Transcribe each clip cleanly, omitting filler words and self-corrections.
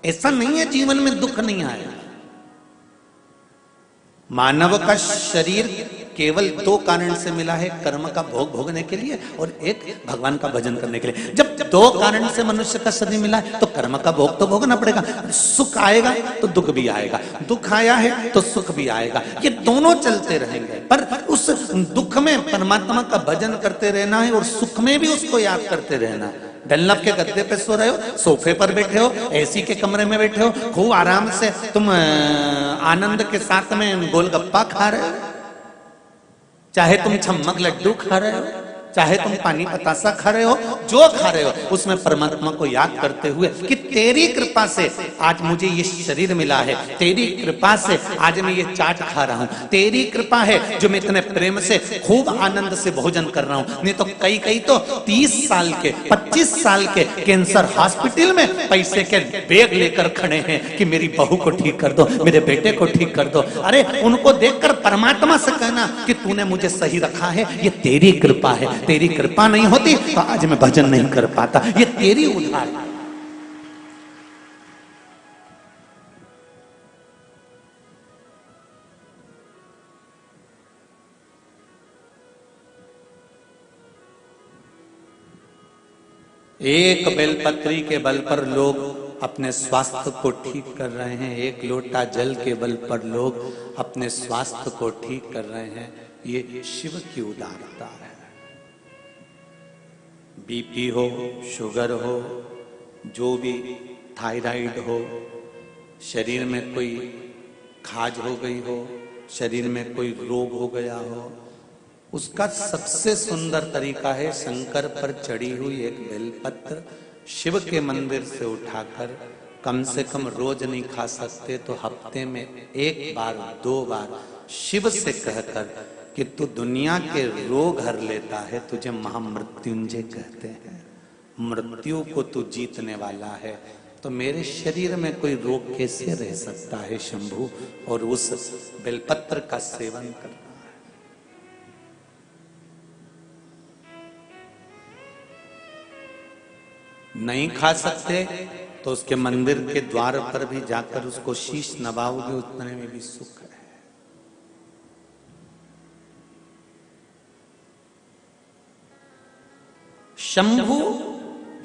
ऐसा नहीं है जीवन में दुख नहीं आया। मानव का शरीर केवल दो कारण से मिला है, कर्म का भोग भोगने के लिए और एक भगवान का भजन करने के लिए। जब दो कारण से मनुष्य का शरीर मिला है तो कर्म का भोग तो भोगना पड़ेगा। सुख आएगा तो दुख भी आएगा, दुख आया है तो सुख भी आएगा, ये दोनों चलते रहेंगे। पर उस दुख में परमात्मा का भजन करते रहना है और सुख में भी उसको याद करते रहना है। डल्लब के गद्दे पे सो रहे हो, सोफे पर बैठे हो, एसी के कमरे में बैठे हो, खूब आराम से तुम आनंद के साथ में गोलगप्पा खा रहे हो, चाहे तुम छम्मक लड्डू खा रहे हो, चाहे तुम पानी पतासा खा रहे हो, जो खा रहे हो उसमें परमात्मा को याद करते हुए कि तेरी कृपा से आज मुझे ये शरीर मिला है, तेरी कृपा से आज मैं ये चाट खा रहा हूं, तेरी कृपा है जो मैं इतने प्रेम से खूब आनंद से भोजन कर रहा हूं। नहीं तो कई तो 30 साल के 25 साल के कैंसर हॉस्पिटल में पैसे के बैग लेकर खड़े हैं कि मेरी बहू को ठीक कर दो, मेरे बेटे को ठीक कर दो। अरे उनको देखकर परमात्मा से कहना कि तूने मुझे सही रखा है, ये तेरी कृपा है, तेरी कृपा नहीं होती तो आज मैं भजन नहीं कर पाता, ये तेरी उधार। एक बेलपत्री के बल पर लोग अपने स्वास्थ्य को ठीक कर रहे हैं, एक लोटा जल के बल पर लोग अपने स्वास्थ्य को ठीक कर रहे हैं। ये शिव की उदारता है। बीपी हो, शुगर हो, जो भी थायराइड हो, शरीर में कोई खाज हो गई हो, शरीर में कोई रोग हो गया हो, उसका सबसे सुंदर तरीका है शंकर पर चढ़ी हुई एक बेलपत्र शिव के मंदिर से उठाकर, कम से कम रोज नहीं खा सकते तो हफ्ते में एक बार 2 बार शिव से कहकर कि तू दुनिया के रोग हर लेता है, तुझे महामृत्युंजय कहते हैं, मृत्यु को तू जीतने वाला है, तो मेरे शरीर में कोई रोग कैसे रह सकता है शंभू। और उस बेलपत्र का सेवन करना है। नहीं खा सकते तो उसके मंदिर के द्वार पर भी जाकर उसको शीश नवाओगे, उतने में भी सुख है। शंभु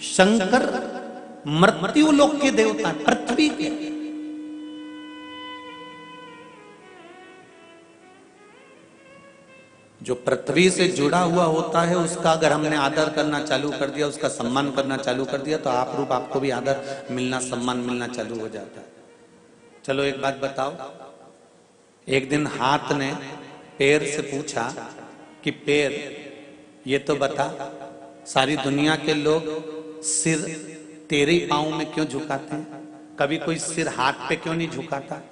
शंकर मृत्यु लोक के देवता, पृथ्वी के। जो पृथ्वी से जुड़ा हुआ होता है उसका अगर हमने आदर करना चालू कर दिया, उसका सम्मान करना चालू कर दिया, तो आप रूप आपको भी आदर मिलना, सम्मान मिलना चालू हो जाता है। चलो एक बात बताओ, एक दिन हाथ ने पैर से पूछा कि पैर ये तो बता, सारी दुनिया के लोग सिर तेरे ही पांव में क्यों झुकाते हैं, कभी कोई सिर हाथ पे क्यों नहीं झुकाता?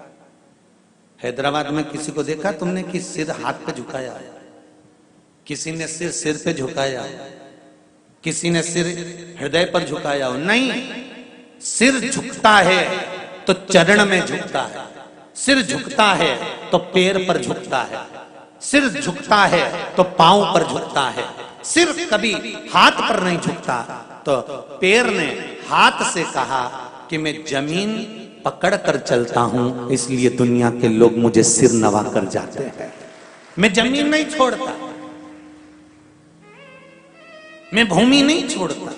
हैदराबाद में किसी को देखा तुमने कि सिर हाथ पे झुकाया? किसी ने सिर सिर पे झुकाया, किसी ने सिर हृदय पर झुकाया हो? नहीं, सिर झुकता है तो चरण में झुकता है, सिर झुकता है तो पैर पर झुकता है, सिर झुकता है तो पांव पर झुकता है, सिर कभी हाथ पर नहीं झुकता। तो पैर ने हाथ से कहा कि मैं जमीन पकड़ कर चलता हूं, इसलिए दुनिया के लोग मुझे सिर नवा कर जाते हैं। मैं जमीन नहीं छोड़ता, मैं भूमि नहीं छोड़ता।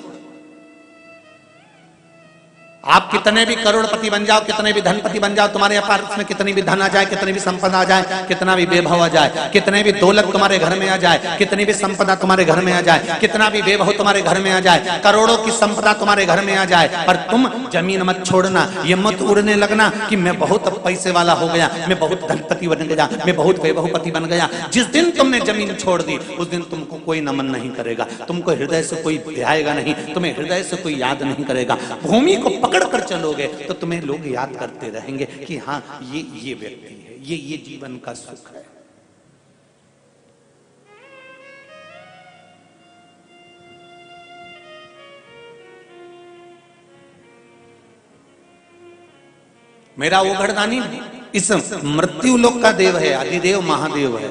आप कितने भी करोड़पति बन जाओ, कितने भी धनपति बन जाओ, तुम्हारे पास में कितनी भी धन आ जाए, कितनी भी संपदा आ जाए, कितना भी वैभव आ जाए, कितने भी दौलत तुम्हारे घर में आ जाए, कितनी भी संपदा तुम्हारे घर में आ जाए, कितना भी वैभव तुम्हारे घर में आ जाए, करोड़ों की संपदा तुम्हारे घर में आ जाए, पर तुम जमीन मत छोड़ना। ये मत उड़ने लगना कि मैं बहुत पैसे वाला हो गया, मैं बहुत धनपति बन गया, मैं बहुत वैभवपति बन गया। जिस दिन तुमने जमीन छोड़ दी उस दिन तुमको कोई नमन नहीं करेगा, तुमको हृदय से कोई ध्याएगा नहीं, तुम्हें हृदय से कोई याद नहीं करेगा। भूमि को पकड़ कर चलोगे तो तुम्हें लोग याद करते रहेंगे कि हाँ ये व्यक्ति है, ये जीवन का सुख है। मेरा ओघड़दानी इस मृत्यु लोक का देव है, अधिदेव महादेव है।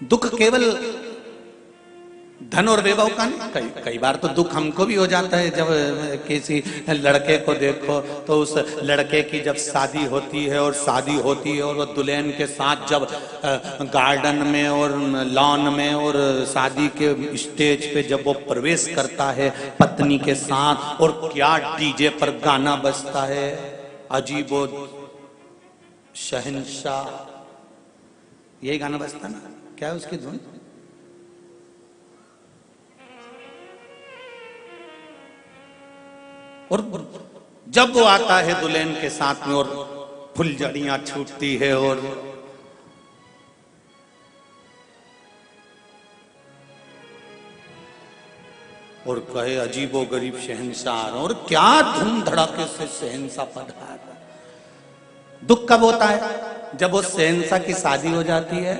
दुख केवल धन और वैभव का नहीं, कई बार तो दुख हमको भी हो जाता है। जब किसी लड़के को देखो तो उस लड़के की जब शादी होती है और वो दुल्हन के साथ जब गार्डन में और लॉन में और शादी के स्टेज पे जब वो प्रवेश करता है पत्नी के साथ, और क्या डीजे पर गाना बजता है, अजीबो शहंशाह, यही गाना बजता ना, क्या है उसकी धुन? और जब वो आता है दुल्हन के साथ में और फुलझड़ियां छूटती है और कहे अजीबो गरीब शहंशाह, और क्या धूम धड़ाके से शहंशाह पधारा। दुख कब होता है? जब वो शहंशाह की शादी हो जाती है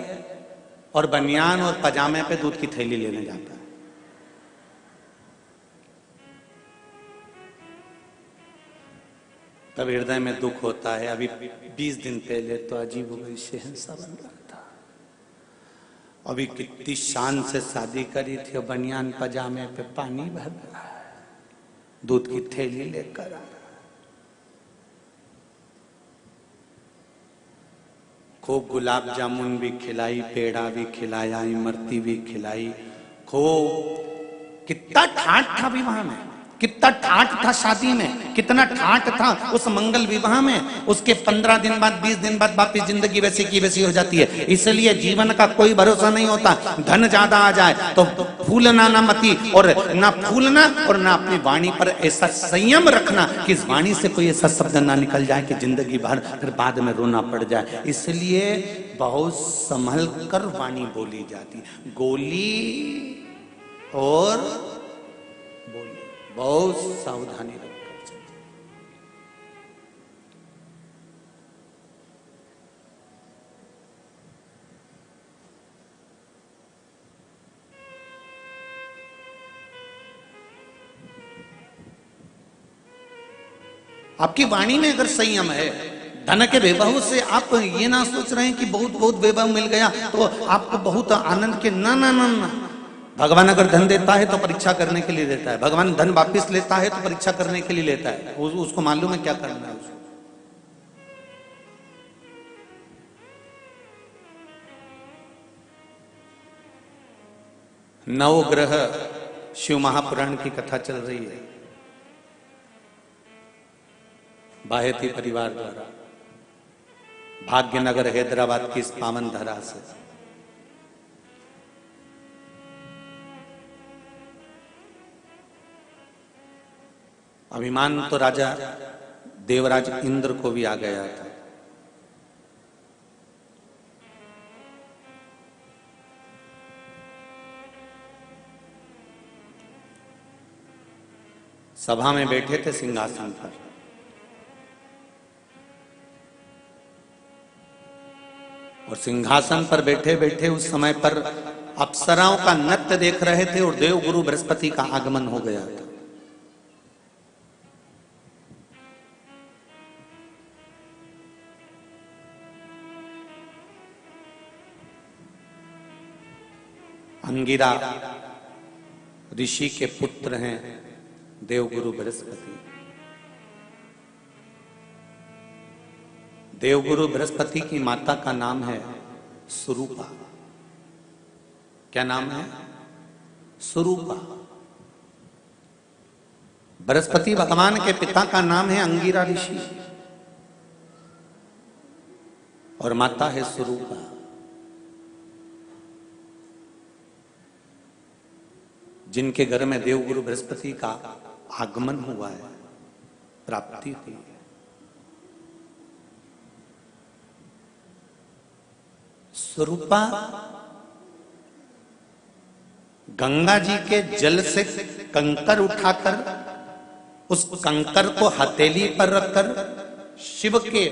और बनियान और पजामे पे दूध की थैली लेने जाता है। तब हृदय में दुख होता है। अभी 20 दिन पहले तो अजीब हो गई, शहंशाह बन रहा था, अभी कितनी शान से शादी करी थी और बनियान पजामे पे पानी भर रहा है, दूध की थैली लेकर आ रहा है। खूब गुलाब जामुन भी खिलाई, पेड़ा भी खिलाया, इमरती भी खिलाई, खूब। कितना ठाठ था विवाह में, कितना ठाठ था शादी में, कितना ठाठ था उस मंगल विवाह में। उसके 15 दिन बाद 20 दिन बाद वापिस जिंदगी वैसी की वैसी हो जाती है। इसलिए जीवन का कोई भरोसा नहीं होता। धन ज्यादा आ जाए तो फूलना ना मती, और ना फूलना और ना अपनी वाणी पर ऐसा संयम रखना कि इस वाणी से कोई ऐसा शब्द ना निकल जाए कि जिंदगी भर फिर बाद में रोना पड़ जाए। इसलिए बहुत संभल कर वाणी बोली जाती, गोली और बहुत सावधानी रखकर चलते। आपकी वाणी में अगर संयम है, धन के वैभव से आप ये ना सोच रहे हैं कि बहुत बहुत वैभव मिल गया तो आपको बहुत आनंद के, ना ना ना ना। भगवान अगर धन देता है तो परीक्षा करने के लिए देता है। भगवान धन वापिस लेता है तो परीक्षा करने के लिए लेता है। उसको मालूम है क्या करना है उसको। नवग्रह शिव महापुराण की कथा चल रही है बाहेती परिवार द्वारा, भाग्यनगर हैदराबाद की इस पावन धरा से। अभिमान तो राजा देवराज इंद्र को भी आ गया था। सभा में बैठे थे सिंहासन पर, और सिंहासन पर बैठे बैठे उस समय पर अप्सराओं का नृत्य देख रहे थे और देवगुरु बृहस्पति का आगमन हो गया था। अंगिरा ऋषि के पुत्र हैं देवगुरु बृहस्पति। देवगुरु बृहस्पति की माता का नाम है सुरूपा। क्या नाम है? सुरूपा। बृहस्पति भगवान के पिता का नाम है अंगिरा ऋषि और माता है सुरूपा। जिनके घर में देवगुरु बृहस्पति का आगमन हुआ है, प्राप्ति हुई है। स्वरूपा गंगा जी के जल से कंकर उठाकर उस कंकर को हथेली पर रखकर शिव के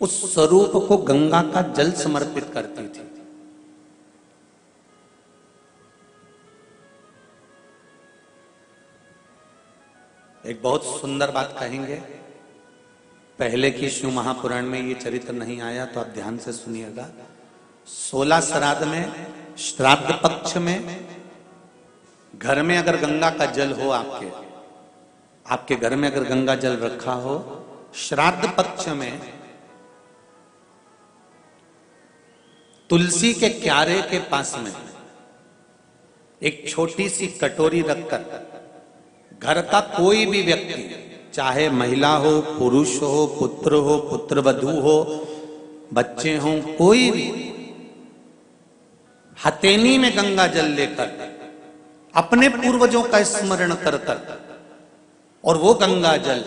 उस स्वरूप को गंगा का जल समर्पित करती थी। एक बहुत सुंदर बात कहेंगे, पहले की शिव महापुराण में ये चरित्र नहीं आया तो आप ध्यान से सुनिएगा। 16 श्राद्ध में श्राद्ध पक्ष में घर में अगर गंगा का जल हो, आपके घर में अगर गंगा जल रखा हो, श्राद्ध पक्ष में तुलसी के क्यारे के पास में एक छोटी सी कटोरी रखकर घर का कोई भी व्यक्ति, चाहे महिला हो, पुरुष हो, पुत्रवधू हो, बच्चे हों, कोई भी हथेली में गंगा जल लेकर अपने पूर्वजों का स्मरण कर और वो गंगा जल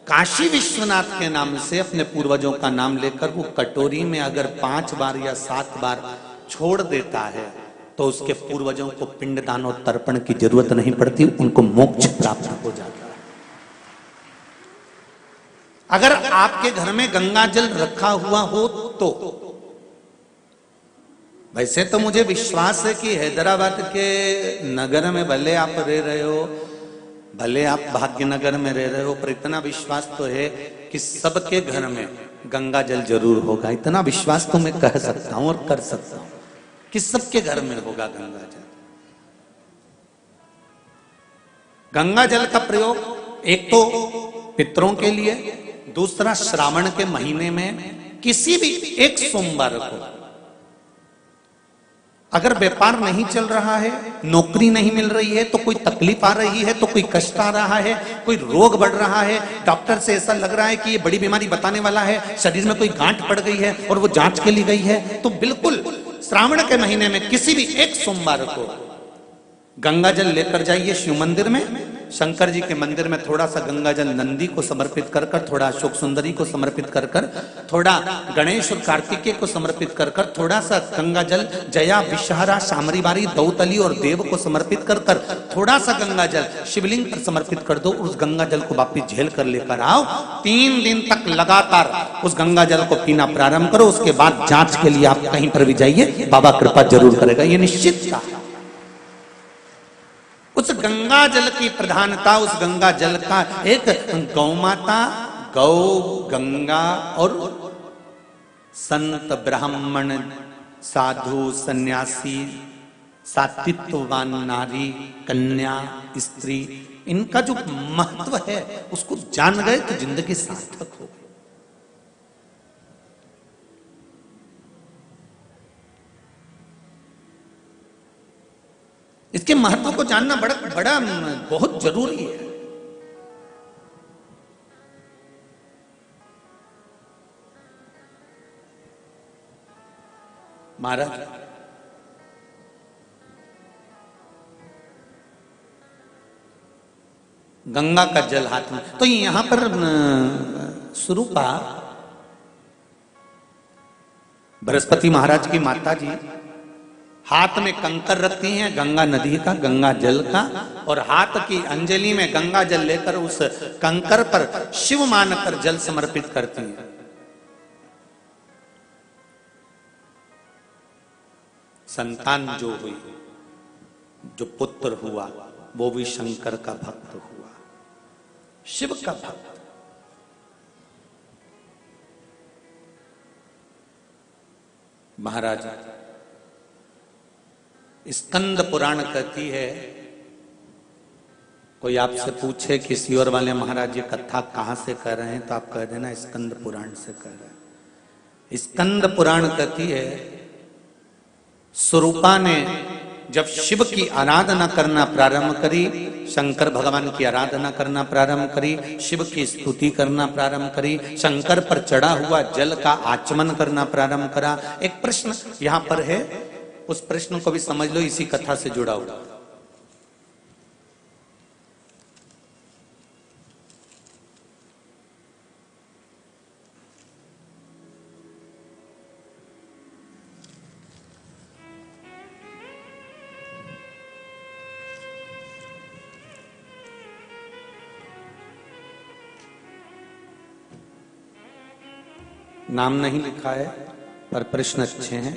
काशी विश्वनाथ के नाम से अपने पूर्वजों का नाम लेकर वो कटोरी में अगर 5 बार या 7 बार छोड़ देता है तो उसके पूर्वजों को पिंडदान और तर्पण की जरूरत नहीं पड़ती, उनको मोक्ष प्राप्त हो जाता है। अगर आपके घर में गंगा जल रखा हुआ हो तो वैसे तो मुझे विश्वास है कि हैदराबाद के नगर में भले आप रह रहे हो, भले आप भाग्यनगर में रह रहे हो, पर इतना विश्वास तो है कि सबके घर में गंगा जल जरूर होगा। इतना विश्वास तो मैं कह सकता हूं और कर सकता हूं कि सबके घर में होगा गंगा जल। गंगा जल का प्रयोग एक तो पितरों के लिए, दूसरा श्रावण के महीने में किसी भी एक सोमवार को, अगर व्यापार नहीं चल रहा है, नौकरी नहीं मिल रही है, तो कोई तकलीफ आ रही है, तो कोई कष्ट आ रहा है, कोई रोग बढ़ रहा है, डॉक्टर से ऐसा लग रहा है कि ये बड़ी बीमारी बताने वाला है, शरीर में कोई गांठ पड़ गई है और वो जांच के लिए गई है, तो बिल्कुल श्रावण के महीने में किसी भी एक सोमवार को गंगा जल लेकर जाइए शिव मंदिर में, शंकर जी के मंदिर में थोड़ा सा गंगा जल नंदी को समर्पित कर कर, थोड़ा अशोक सुंदरी को समर्पित कर कर, थोड़ा गणेश और कार्तिकेय को समर्पित कर कर, थोड़ा सा गंगा जल जया, विषहरा, शामरीबारी, दौतली और देव को समर्पित कर कर, थोड़ा सा गंगा जल शिवलिंग पर समर्पित कर दो। उस गंगा जल को वापिस झेल कर लेकर आओ। 3 दिन तक लगातार उस गंगा जल को पीना प्रारंभ करो। उसके बाद जांच के लिए आप कहीं पर भी जाइए, बाबा कृपा जरूर करेगा, ये निश्चित था। उस गंगा जल की प्रधानता, उस गंगा जल का एक गौ माता, गौ, गंगा और संत, ब्राह्मण, साधु, सन्यासी, सात्वित्ववान नारी, कन्या, स्त्री, इनका जो महत्व है उसको जान गए तो जिंदगी सार्थक हो गई। इसके महत्व को जानना बड़ा बहुत जरूरी है। महाराज गंगा का जल हाथ में, तो यहां पर स्वरूपा बृहस्पति महाराज की माता जी हाथ में कंकर रखती हैं गंगा नदी का, गंगा जल का, और हाथ की अंजलि में गंगा जल लेकर उस कंकर पर शिव मानकर जल समर्पित करती हैं। संतान जो हुई, जो पुत्र हुआ, वो भी शंकर का भक्त हुआ, शिव का भक्त। महाराज स्कंद पुराण कहती है, कोई आपसे पूछे कि सियोर वाले महाराज ये कथा कहां से कर रहे हैं, तो आप कह देना स्कंद पुराण से कर रहे हैं। स्कंद पुराण कहती है स्वरूपा ने जब शिव की आराधना करना प्रारंभ करी, शंकर भगवान की आराधना करना प्रारंभ करी, शिव की स्तुति करना प्रारंभ करी, शंकर पर चढ़ा हुआ जल का आचमन करना प्रारंभ करा। एक प्रश्न यहां पर है, उस प्रश्न को भी समझ लो, इसी कथा से जुड़ा हुआ। नाम नहीं लिखा है पर प्रश्न अच्छे हैं।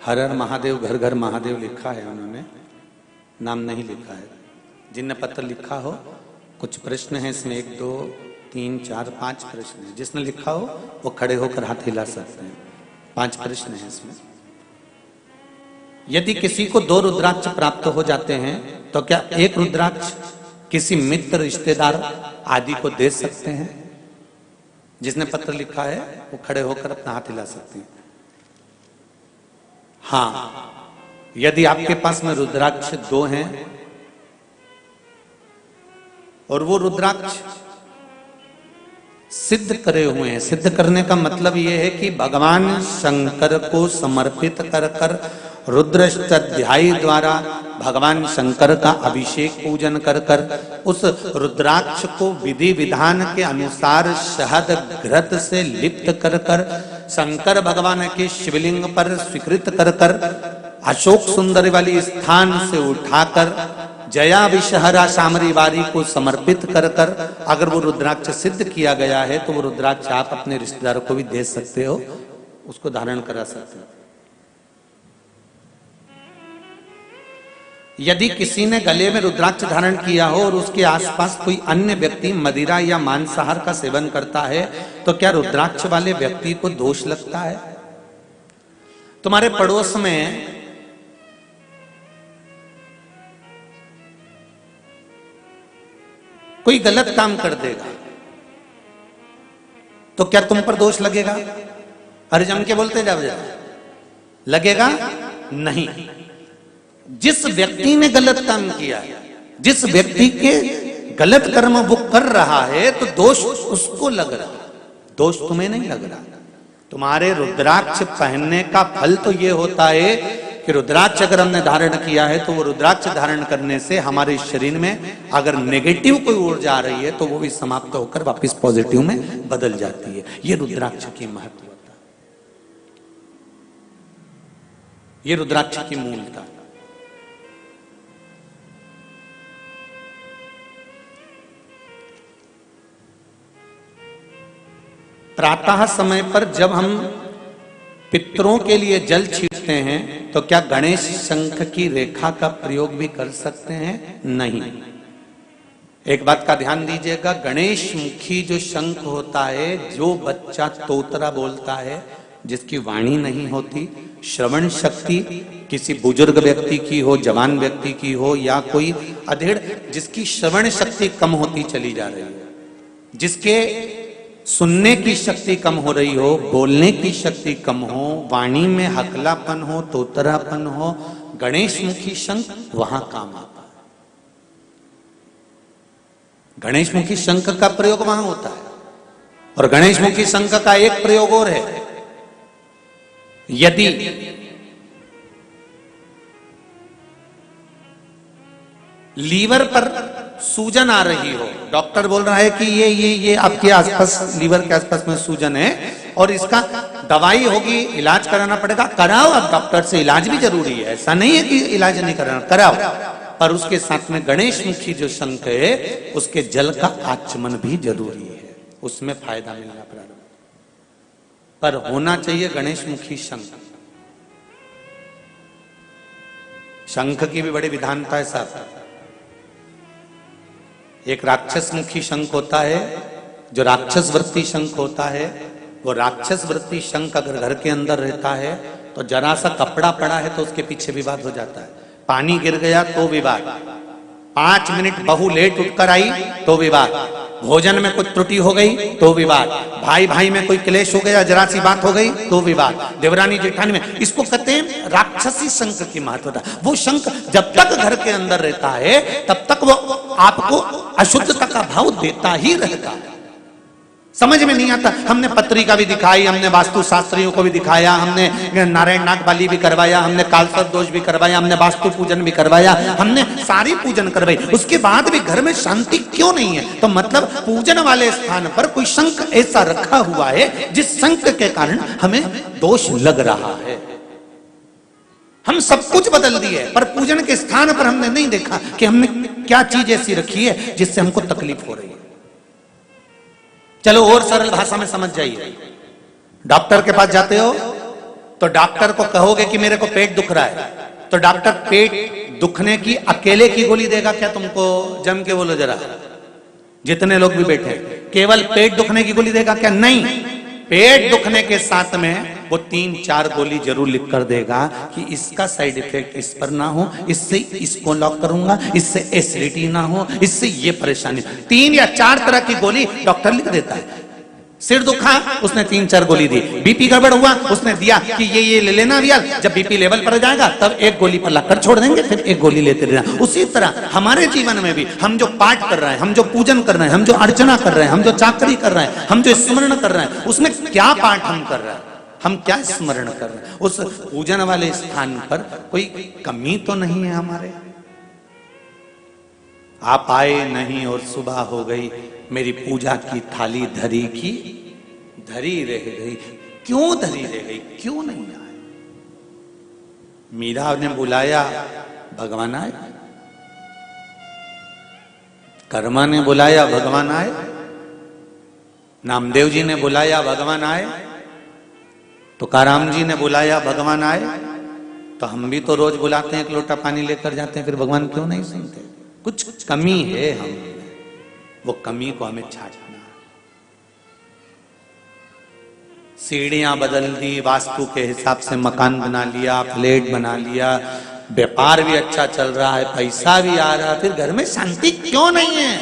हर हर महादेव, घर घर महादेव लिखा है उन्होंने, नाम नहीं लिखा है। जिनने पत्र लिखा हो, कुछ प्रश्न हैं इसमें, 1 2 3 4 5 प्रश्न हैं। जिसने लिखा हो वो खड़े होकर हाथ हिला सकते हैं। 5 प्रश्न हैं इसमें। यदि किसी को 2 रुद्राक्ष प्राप्त हो जाते हैं तो क्या एक रुद्राक्ष किसी मित्र, रिश्तेदार आदि को दे सकते हैं? जिसने पत्र लिखा है वो खड़े होकर अपना हाथ हिला सकते हैं। हाँ, यदि आपके पास में रुद्राक्ष 2 हैं और वो रुद्राक्ष सिद्ध करे हुए हैं, सिद्ध करने का मतलब ये है कि भगवान शंकर को समर्पित कर कर रुद्राष्टाध्यायी द्वारा भगवान शंकर का अभिषेक पूजन कर कर उस रुद्राक्ष को विधि विधान के अनुसार शहद घृत से लिप्त कर कर शंकर भगवान के शिवलिंग पर स्वीकृत कर कर अशोक सुंदरी वाली स्थान से उठाकर जया विषहरा सामरी वारी को समर्पित कर कर अगर वो रुद्राक्ष सिद्ध किया गया है तो वो रुद्राक्ष आप अपने रिश्तेदारों को भी दे सकते हो, उसको धारण करा सकते हो। यदि किसी ने गले में रुद्राक्ष धारण किया हो और उसके आसपास कोई अन्य व्यक्ति मदिरा या मांसाहार का सेवन करता है तो क्या रुद्राक्ष वाले व्यक्ति को दोष लगता है? तुम्हारे पड़ोस में कोई गलत काम कर देगा तो क्या तुम पर दोष लगेगा? अरे जम के बोलते जाओ जरा, लगेगा नहीं। जिस व्यक्ति ने गलत काम किया, जिस व्यक्ति के गलत कर्म वो कर रहा है तो दोष उसको लग रहा, दोष तुम्हें नहीं लग रहा। तुम्हारे रुद्राक्ष पहनने का फल तो ये होता है कि रुद्राक्ष अगर हमने धारण किया है तो वो रुद्राक्ष धारण करने से हमारे शरीर में अगर नेगेटिव कोई ऊर्जा आ रही है तो वो भी समाप्त होकर वापस पॉजिटिव में बदल जाती है। ये रुद्राक्ष की महत्वता, ये रुद्राक्ष की मूलता। प्रातः समय पर जब हम पितरों के लिए जल छींटते हैं तो क्या गणेश शंख की रेखा का प्रयोग भी कर सकते हैं? नहीं। एक बात का ध्यान दीजिएगा, गणेश मुखी जो शंख होता है, जो बच्चा तोतरा बोलता है, जिसकी वाणी नहीं होती, श्रवण शक्ति किसी बुजुर्ग व्यक्ति की हो, जवान व्यक्ति की हो या कोई अधेड़ जिसकी श्रवण शक्ति कम होती चली जा रही है, जिसके सुनने की शक्ति कम हो रही हो, बोलने की शक्ति कम हो, वाणी में हकलापन हो, तोतरापन हो, गणेश मुखी शंख वहां काम आता है। गणेश मुखी शंख का प्रयोग वहां होता है। और गणेश मुखी शंख का एक प्रयोग और है, यदि लीवर पर सूजन आ रही हो, डॉक्टर बोल रहा है कि ये आपके आसपास, लीवर के आसपास में सूजन है और इसका दवाई होगी, इलाज कराना पड़ेगा, कराओ। अब डॉक्टर से इलाज भी जरूरी है, ऐसा नहीं है कि इलाज नहीं कराना, कराओ। पर उसके साथ में गणेश मुखी जो शंख है उसके जल का आचमन भी जरूरी है, उसमें फायदा मिलना प्रारंभ। पर होना चाहिए गणेश मुखी शंख। शंख की भी बड़ी विधानता है साहब। एक राक्षस मुखी शंख होता है, जो राक्षस वृत्ति शंख होता है। वो राक्षस वृत्ति शंख अगर घर के अंदर रहता है तो जरा सा कपड़ा पड़ा है तो उसके पीछे विवाद हो जाता है, पानी गिर गया तो विवाद, 5 मिनट बहू लेट उठकर आई तो विवाद, भोजन में कुछ त्रुटि हो गई तो विवाद, भाई भाई में कोई क्लेश हो गया, जरा सी बात हो गई तो विवाद, देवरानी जेठानी में। इसको कहते हैं राक्षसी शंख की महत्वता। वो शंख जब तक घर के अंदर रहता है तब तक वो आपको अशुद्धता का भाव देता ही रहता है। समझ में नहीं आता। हमने पत्रिका भी दिखाई, हमने वास्तु शास्त्रियों को भी दिखाया, हमने नारायण नाग बलि भी करवाया, हमने कालसर्प दोष भी करवाया, हमने वास्तु पूजन भी करवाया, हमने सारी पूजन करवाई, उसके बाद भी घर में शांति क्यों नहीं है? तो मतलब पूजन वाले स्थान पर कोई शंख ऐसा रखा हुआ है जिस शंख के कारण हमें दोष लग रहा है। हम सब कुछ बदल दिए पर पूजन के स्थान पर हमने नहीं देखा कि हमने क्या चीज ऐसी रखी है जिससे हमको तकलीफ हो रही है। चलो और सरल भाषा में समझ जाइए। डॉक्टर के पास जाते हो तो डॉक्टर को कहोगे कि मेरे को पेट दुख रहा है, तो डॉक्टर पेट दुखने की अकेले की गोली देगा क्या तुमको? जम के बोलो जरा, जितने लोग भी बैठे, केवल पेट दुखने की गोली देगा क्या? नहीं। पेट दुखने के साथ में वो 3-4 गोली जरूर लिख कर देगा कि इसका साइड इफेक्ट इस पर ना हो, इससे इसको लॉक करूंगा, इससे एसिडिटी ना हो, इससे ये परेशानी। 3 या 4 तरह की गोली डॉक्टर लिख देता है। सिर दुखा, उसने 3-4 गोली दी। बीपी गड़बड़ हुआ, उसने दिया कि ये ले लेना भैया, जब बीपी लेवल पर जाएगा तब एक गोली पर लाकर छोड़ देंगे, फिर एक गोली लेते रहना। उसी तरह हमारे जीवन में भी हम जो पाठ कर रहे हैं, हम जो पूजन कर रहे हैं, हम जो अर्चना कर रहे हैं, हम जो चाकरी कर रहे हैं, हम जो स्मरण कर रहे हैं, उसमें क्या पाठ हम कर रहे हैं, हम क्या स्मरण कर रहे हैं। उस पूजन वाले स्थान पर कोई कमी तो नहीं है हमारे। आप आए नहीं और सुबह हो गई, मेरी पूजा की थाली धरी की धरी रह गई। क्यों धरी रह गई, क्यों नहीं आए? मीरा ने बुलाया, भगवान आए। कर्मा ने बुलाया, भगवान आए। नामदेव जी ने बुलाया, भगवान आए। तुकाराम जी ने बुलाया, भगवान आए। तो हम भी तो रोज बुलाते हैं, एक लोटा पानी लेकर जाते हैं, फिर भगवान क्यों नहीं सुनते? कुछ कमी है हम, वो कमी को हमें छाटना। सीढ़ियां बदल दी, वास्तु के हिसाब से मकान बना लिया, फ्लैट बना लिया, व्यापार भी अच्छा चल रहा है, पैसा भी आ रहा है, फिर घर में शांति क्यों नहीं है?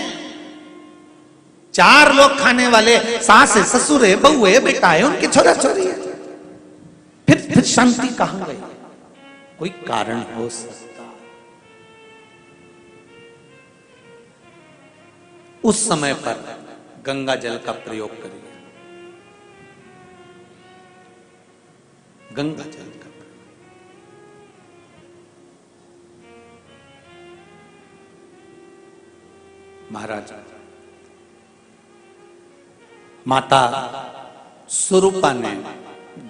4 लोग खाने वाले, सास है, ससुर है, बहू है, बेटा है, उनके छोरा छोरी है, फिर शांति कहां गई? कोई कारण हो सकता। उस समय पर गंगा जल का प्रयोग करिए। गंगा जल का महाराज माता स्वरूपा ने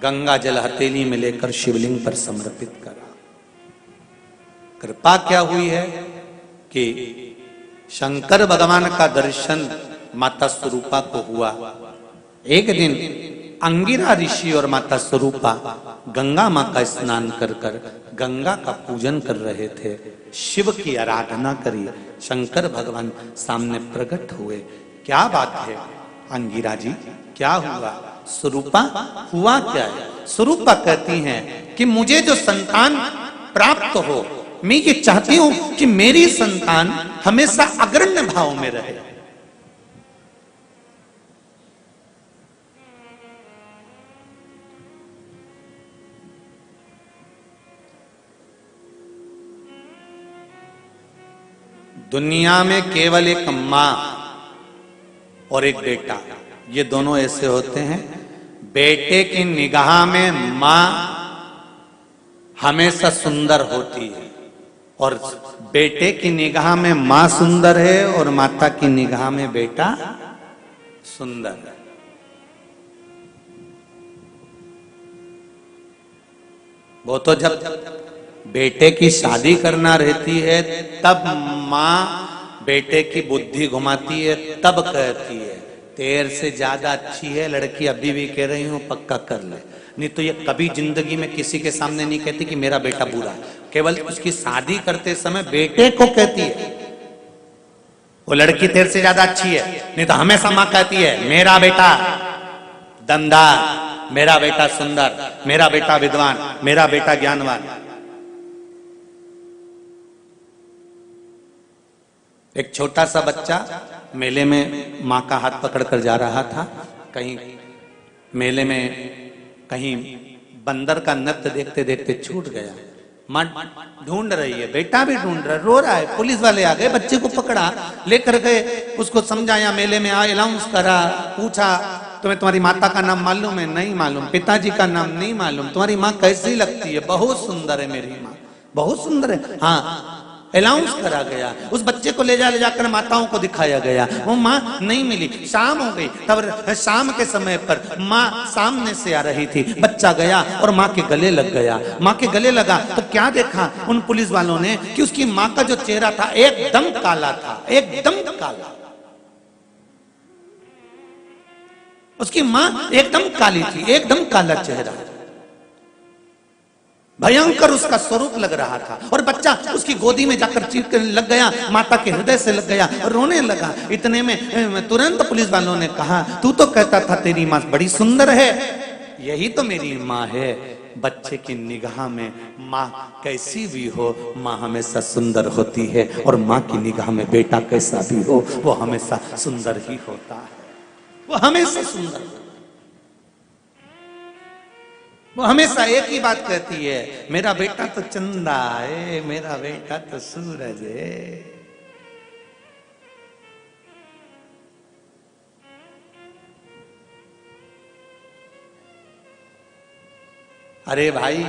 गंगा जल हथेली में लेकर शिवलिंग पर समर्पित करा। कृपा क्या हुई है कि शंकर भगवान का दर्शन माता स्वरूपा को हुआ। एक दिन अंगिरा ऋषि और माता स्वरूपा गंगा मां का स्नान कर कर गंगा का पूजन कर रहे थे, शिव की आराधना करी। शंकर भगवान सामने प्रकट हुए। क्या बात है अंगिरा जी, क्या हुआ? स्वरूपा हुआ क्या है? स्वरूपा कहती हैं कि मुझे जो संतान प्राप्त हो, मैं ये चाहती हूं कि मेरी संतान हमेशा अग्रण्य भाव में रहे। दुनिया में केवल एक मां और एक बेटा, ये दोनों ऐसे होते हैं। बेटे की निगाह में मां हमेशा सुंदर होती है, और बेटे की निगाह में मां सुंदर है और माता की निगाह में बेटा सुंदर है। वो तो जब बेटे की शादी करना रहती है तब मां बेटे की बुद्धि घुमाती है, तब कहती है तेरे से ज्यादा अच्छी है लड़की, अभी भी कह रही हूं पक्का कर ले। नहीं तो ये कभी जिंदगी में किसी के सामने नहीं कहती कि मेरा बेटा बुरा है। केवल उसकी शादी करते समय बेटे को कहती है वो लड़की तेरे से ज्यादा अच्छी है। नहीं तो हमेशा मां कहती है मेरा बेटा दमदार, मेरा बेटा सुंदर, मेरा बेटा विद्वान, मेरा बेटा ज्ञानवान। एक छोटा सा बच्चा मेले में मां का हाथ पकड़कर जा रहा था। कहीं मेले में कहीं बंदर का नृत्य देखते देखते छूट गया। मां ढूंढ रही है, बेटा भी ढूंढ रहा, रो रहा है। पुलिस वाले आ गए, बच्चे को पकड़ा, लेकर गए, उसको समझाया, मेले में आए, अनाउंस करा, पूछा तुम्हें तुम्हारी माता का नाम मालूम है? नहीं मालूम। पिताजी का नाम नहीं मालूम। तुम्हारी माँ कैसी लगती है? बहुत सुंदर है मेरी माँ, बहुत सुंदर है। हाँ, अनाउंस करा गया। उस बच्चे को ले जाकर माताओं को दिखाया गया। वो माँ नहीं मिली, शाम हो गई। तब शाम के समय पर माँ सामने से आ रही थी। बच्चा गया और माँ के गले लग गया। माँ के गले लगा तो क्या देखा उन पुलिस वालों ने कि उसकी माँ का जो चेहरा था एकदम काला था, एकदम काला। उसकी माँ एकदम काली थी, एकदम काला चेहरा, भयंकर उसका स्वरूप लग रहा था। और बच्चा उसकी गोदी में जाकर चीखने लग गया, माता के हृदय से लग गया और रोने लगा। इतने में तुरंत पुलिस वालों ने कहा तू तो कहता था तेरी माँ बड़ी सुंदर है, यही तो मेरी माँ है। बच्चे की निगाह में माँ कैसी भी हो, माँ हमेशा सुंदर होती है, और माँ की निगाह में बेटा कैसा भी हो वो हमेशा सुंदर ही होता है। वो हमेशा सुंदर, वो हमेशा एक ही बात कहती है, मेरा बेटा तो चंदा है, मेरा बेटा तो सूरज है। अरे भाई,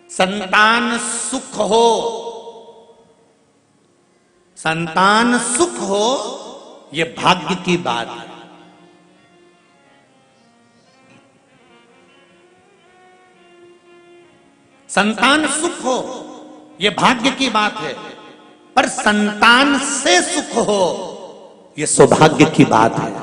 संतान सुख हो, संतान सुख हो, ये भाग्य की बात है। संतान सुख हो ये भाग्य की बात है, पर संतान से सुख हो ये सौभाग्य की बात है।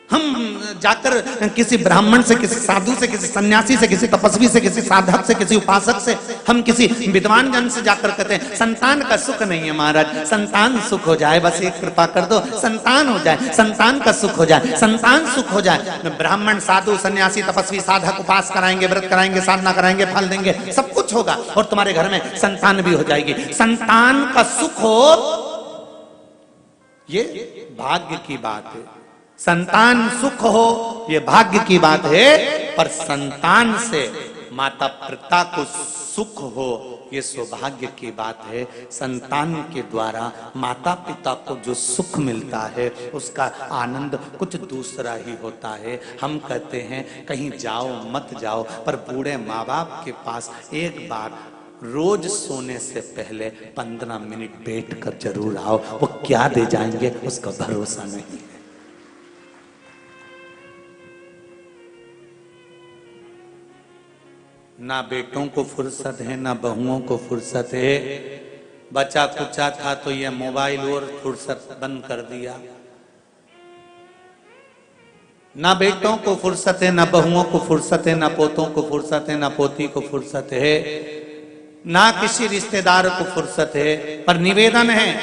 हम जाकर किसी ब्राह्मण से, किसी साधु से, किसी सन्यासी से, किसी तपस्वी से, किसी साधक से, किसी उपासक से, हम किसी विद्वान जन से जाकर कहते हैं संतान का सुख नहीं है महाराज, संतान सुख हो जाए, बस एक कृपा कर दो, संतान हो जाए, संतान का सुख हो जाए, संतान सुख हो जाए। ब्राह्मण, साधु, सन्यासी, तपस्वी, साधक उपास कराएंगे, व्रत कराएंगे, साधना कराएंगे, फल देंगे, सब कुछ होगा, और तुम्हारे घर में संतान भी हो जाएगी। संतान का सुख हो ये भाग्य की बात है। संतान सुख हो ये भाग्य की बात है, पर संतान से माता पिता को सुख हो ये सौभाग्य की बात है। संतान के द्वारा माता पिता को जो सुख मिलता है उसका आनंद कुछ दूसरा ही होता है। हम कहते हैं कहीं जाओ मत जाओ, पर बूढ़े माँ बाप के पास एक बार रोज सोने से पहले 15 मिनट बैठ कर जरूर आओ। वो क्या दे जाएंगे उसका भरोसा नहीं। ना बेटों को फुर्सत है, ना बहुओं को फुर्सत है। बचा कुचा था तो ये मोबाइल और फुर्सत बंद कर दिया। ना बेटों को फुर्सत है, ना बहुओं को फुर्सत है, ना पोतों को फुर्सत है, ना पोती को फुर्सत है, ना किसी रिश्तेदार को फुर्सत है। पर निवेदन है,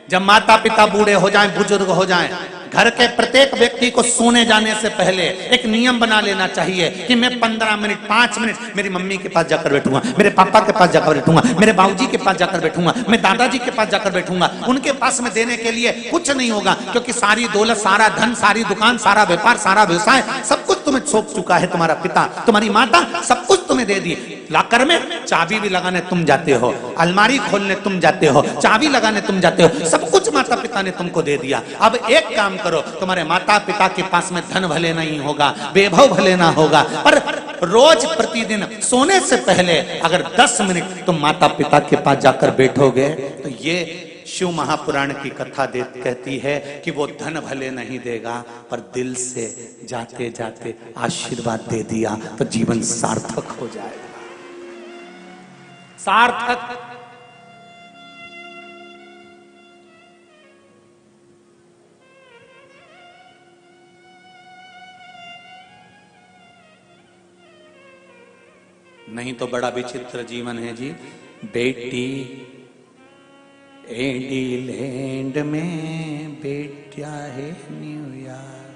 जब माता पिता बूढ़े हो जाएं, बुजुर्ग हो जाएं, घर के प्रत्येक व्यक्ति को सोने जाने से पहले एक नियम बना लेना चाहिए कि मैं 15 मिनट 5 मिनट मेरी मम्मी के पास जाकर बैठूंगा, मेरे पापा के पास जाकर बैठूंगा, मेरे बाबूजी के पास जाकर बैठूंगा, मैं दादाजी के पास जाकर बैठूंगा। उनके पास में देने के लिए कुछ नहीं होगा, क्योंकि सारी दौलत, सारा धन, सारी दुकान, सारा व्यापार, सारा व्यवसाय, सब कुछ तुम्हें सौंप चुका है तुम्हारा पिता, तुम्हारी माता, सब कुछ तुम्हें दे दी। लाकर में चाबी भी लगाने तुम जाते हो, अलमारी खोलने तुम जाते हो, चाबी लगाने तुम जाते हो, सब कुछ माता पिता ने तुमको दे दिया। अब एक काम करो, तुम्हारे माता पिता के पास में धन भले नहीं होगा, वैभव भले ना होगा, पर रोज प्रतिदिन सोने से पहले अगर 10 मिनट तुम माता पिता के पास जाकर बैठोगे तो ये शिव महापुराण की कथा कहती है कि वो धन भले नहीं देगा, पर दिल से जाते जाते आशीर्वाद दे दिया तो जीवन सार्थक हो जाएगा। सार्थक। नहीं तो बड़ा विचित्र जीवन है जी। बेटी एडीलैंड में, बेटा है न्यूयॉर्क,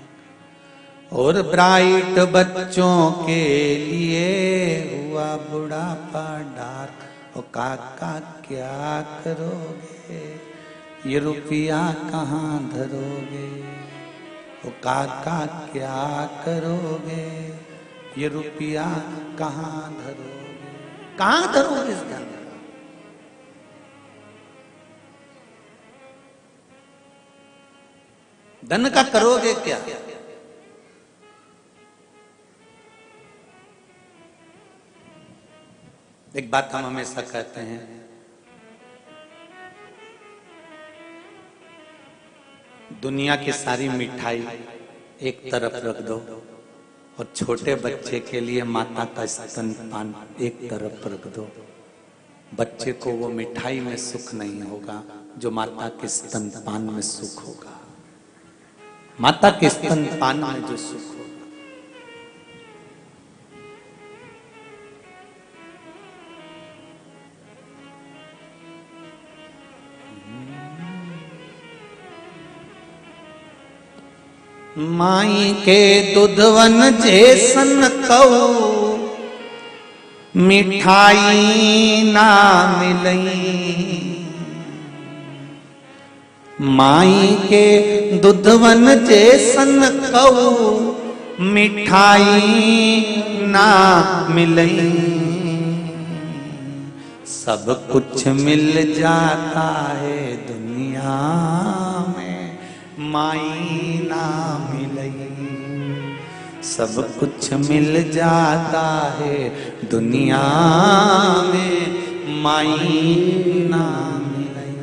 और ब्राइट बच्चों के लिए हुआ बुढ़ापा डार्क। ओ काका क्या करोगे, ये रुपया कहाँ धरोगे, ओ काका क्या करोगे, ये रुपया कहाँ धरोगे, कहाँ धरोगे इस धन? धन का करोगे क्या? एक बात हम हमेशा कहते हैं, दुनिया की सारी मिठाई एक तरफ रख दो और छोटे बच्चे के लिए माता का स्तनपान एक तरफ रख दो। बच्चे को वो मिठाई में सुख नहीं होगा जो माता के स्तनपान में सुख होगा। माता के स्तनपान में जो सुख होगा। माई के दुधवन जैसन कऊ मिठाई ना मिलई। माई के दुधवन जैसन कऊ मिठाई ना मिलई। सब कुछ मिल जाता है दुनिया में, माई ना मिलई। सब कुछ मिल जाता है दुनिया में, माई ना मिलई।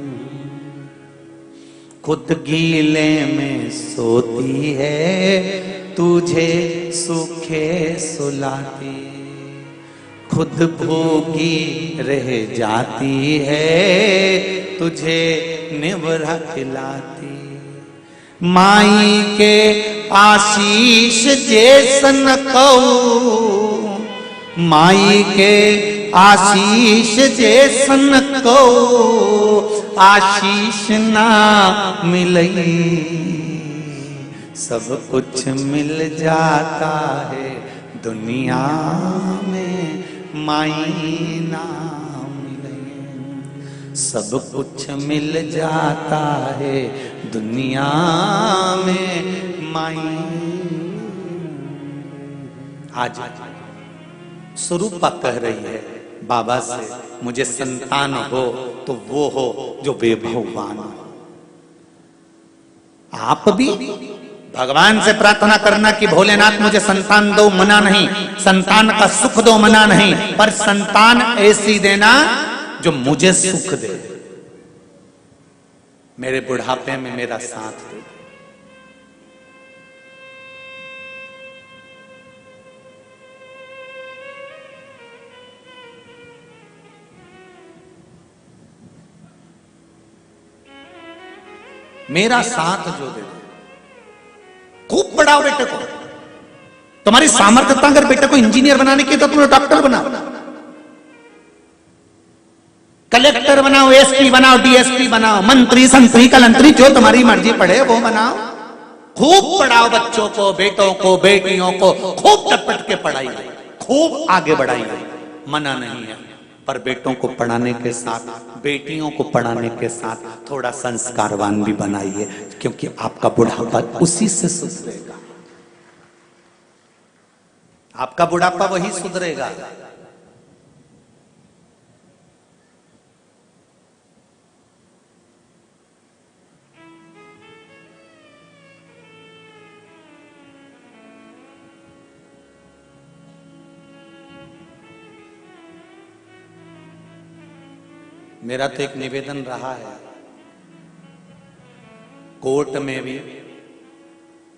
खुद गीले में सोती है, तुझे सूखे सुलाती। खुद भूखी रह जाती है, तुझे निवरा खिलाती। माई के आशीष जैसन कऊ, माई के आशीष जैसन कऊ आशीष ना मिलई। सब कुछ मिल जाता है दुनिया में, माई ना मिलई। सब कुछ मिल जाता है दुनिया में, माई। आज स्वरूपा कह रही है बाबा से, मुझे संतान हो तो वो हो जो वैभववान हो। आप भी भगवान से प्रार्थना करना कि भोलेनाथ मुझे संतान दो, मना नहीं। संतान का सुख दो, मना नहीं। पर संतान ऐसी देना जो मुझे सुख दे, मेरे बुढ़ापे में मेरा साथ दे। मेरा साथ जो दे, खूब पढ़ाओ बेटे को। तुम्हारी सामर्थ्यता अगर बेटे को इंजीनियर बनाने की तो तुम्हें डॉक्टर बनाओ, कलेक्टर बनाओ, एसपी बनाओ, डीएसपी बनाओ, मंत्री संतरी कलंतरी जो तुम्हारी मर्जी पड़े वो बनाओ। खूब पढ़ाओ बच्चों को, बेटों को, बेटियों को खूब टपट के पढ़ाई, खूब आगे बढ़ाई, मना नहीं है। पर बेटों को पढ़ाने के साथ, बेटियों को पढ़ाने के साथ थोड़ा संस्कारवान भी बनाइए, क्योंकि आपका बुढ़ापा उसी से सुधरेगा। आपका बुढ़ापा वही सुधरेगा। मेरा तो एक निवेदन रहा है, कोर्ट में भी,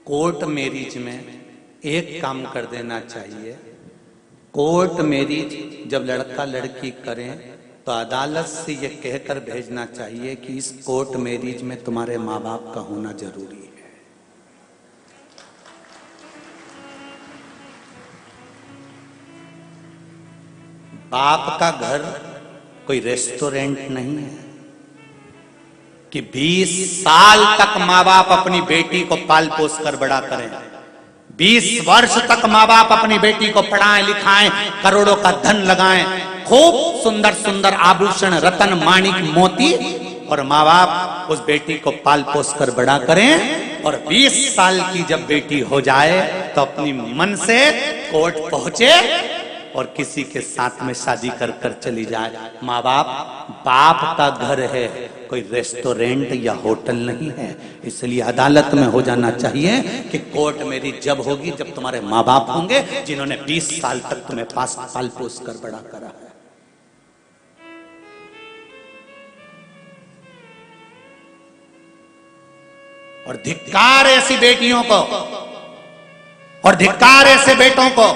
कोर्ट मैरिज में एक काम कर देना चाहिए। कोर्ट मैरिज जब लड़का लड़की करें तो अदालत से ये कहकर भेजना चाहिए कि इस कोर्ट मैरिज में तुम्हारे माँ बाप का होना जरूरी है। बाप का घर कोई रेस्टोरेंट नहीं है कि 20 साल तक माँ बाप अपनी बेटी को पाल पोस कर बड़ा करें। 20 वर्ष तक माँ बाप अपनी बेटी को पढ़ाएं लिखाएं, करोड़ों का धन लगाएं, खूब सुंदर सुंदर आभूषण, रतन, माणिक, मोती, और माँ बाप उस बेटी को पाल पोस कर बड़ा करें। और 20 साल की जब बेटी हो जाए तो अपनी मन से कोर्ट पहुंचे और किसी के साथ में शादी कर कर चली जाए। माँ बाप, बाप का घर है, कोई रेस्टोरेंट या होटल नहीं है। इसलिए अदालत में हो जाना चाहिए कि कोर्ट मेरी जब होगी जब तुम्हारे माँ बाप होंगे जिन्होंने 20 साल तक तुम्हें पाल पोस कर बड़ा करा है। और धिक्कार ऐसी बेटियों को और धिक्कार ऐसे बेटों को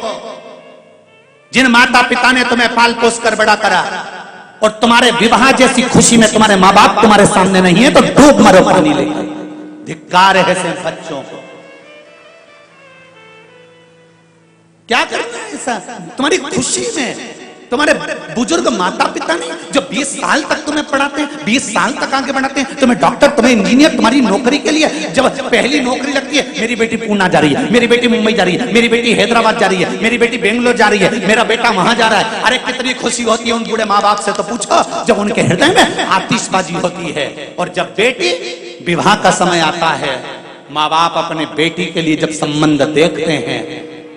जिन माता पिता ने तुम्हें पाल पोस कर बड़ा करा और तुम्हारे विवाह जैसी खुशी में तुम्हारे माँ बाप तुम्हारे सामने नहीं है तो डूब मरो पानी लेकर। धिक्कार है ऐसे बच्चों को। क्या करना है ऐसा? तुम्हारी खुशी में तुम्हारे बुजुर्ग माता पिता नहीं जो 20 साल तक तुम्हें पढ़ाते हैं, 20 साल तक आगे बढ़ाते हैं, तुम्हें डॉक्टर, तुम्हें इंजीनियर, तुम्हारी नौकरी के लिए जब पहली नौकरी लगती है, मेरी बेटी पूना जा रही है, मेरी बेटी मुंबई जा रही है, मेरी बेटी हैदराबाद जा रही है, मेरी बेटी बेंगलोर जा रही है, मेरा बेटा वहां जा रहा है, अरे कितनी खुशी होती है उन बूढ़े माँ बाप से तो पूछो, जब उनके हृदय में आतिशबाजी होती है। और जब बेटी विवाह का समय आता है, माँ बाप अपने बेटी के लिए जब संबंध देखते हैं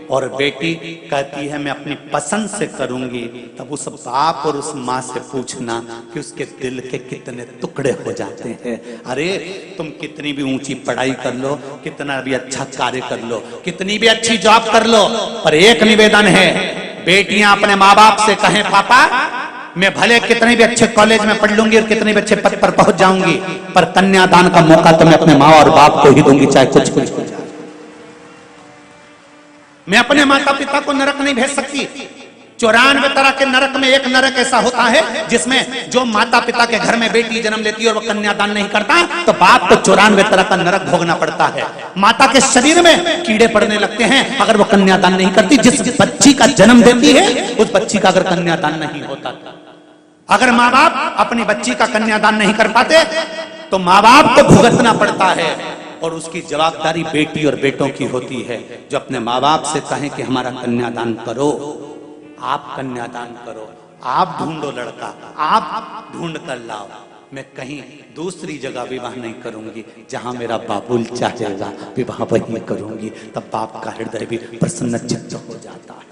और बेटी कहती है मैं अपनी पसंद से करूंगी, तब उस बाप और उस माँ से पूछना कि उसके दिल के कितने टुकड़े हो जाते हैं। अरे तुम कितनी भी ऊंची पढ़ाई कर लो, कितना भी अच्छा कार्य कर लो, कितनी भी अच्छी जॉब कर लो, पर एक निवेदन है, बेटियां अपने माँ बाप से कहें पापा मैं भले कितने भी अच्छे कॉलेज में पढ़ लूंगी और कितने भी अच्छे पद पर पहुंच जाऊंगी, पर कन्यादान का मौका तो मैं अपने माँ और बाप को ही दूंगी, चाहे कुछ कुछ हो जाए। मैं अपने माता पिता को नरक नहीं भेज सकती। 94 तरह के नरक में एक नरक ऐसा होता है जिसमें जो माता पिता के घर में बेटी जन्म लेती है और वो कन्यादान नहीं करता, तो बाप को 94 तरह का नरक भोगना पड़ता है। माता के शरीर में कीड़े पड़ने लगते हैं अगर वो कन्यादान नहीं करती। जिस बच्ची का जन्म देती है उस बच्ची का अगर कन्यादान नहीं होता, अगर माँ बाप अपनी बच्ची का कन्यादान नहीं कर पाते तो माँ बाप को भुगतना पड़ता है और उसकी जवाबदारी बेटी और बेटों की होती है, जो अपने माँ बाप से कहें कि हमारा कन्यादान करो, आप कन्यादान करो, आप ढूंढो लड़का, आप ढूंढ कर लाओ, मैं कहीं दूसरी जगह विवाह नहीं करूंगी, जहां मेरा बाबुल चाहेगा विवाह वहीं करूंगी। तब बाप का हृदय भी प्रसन्न चित्त हो जाता है।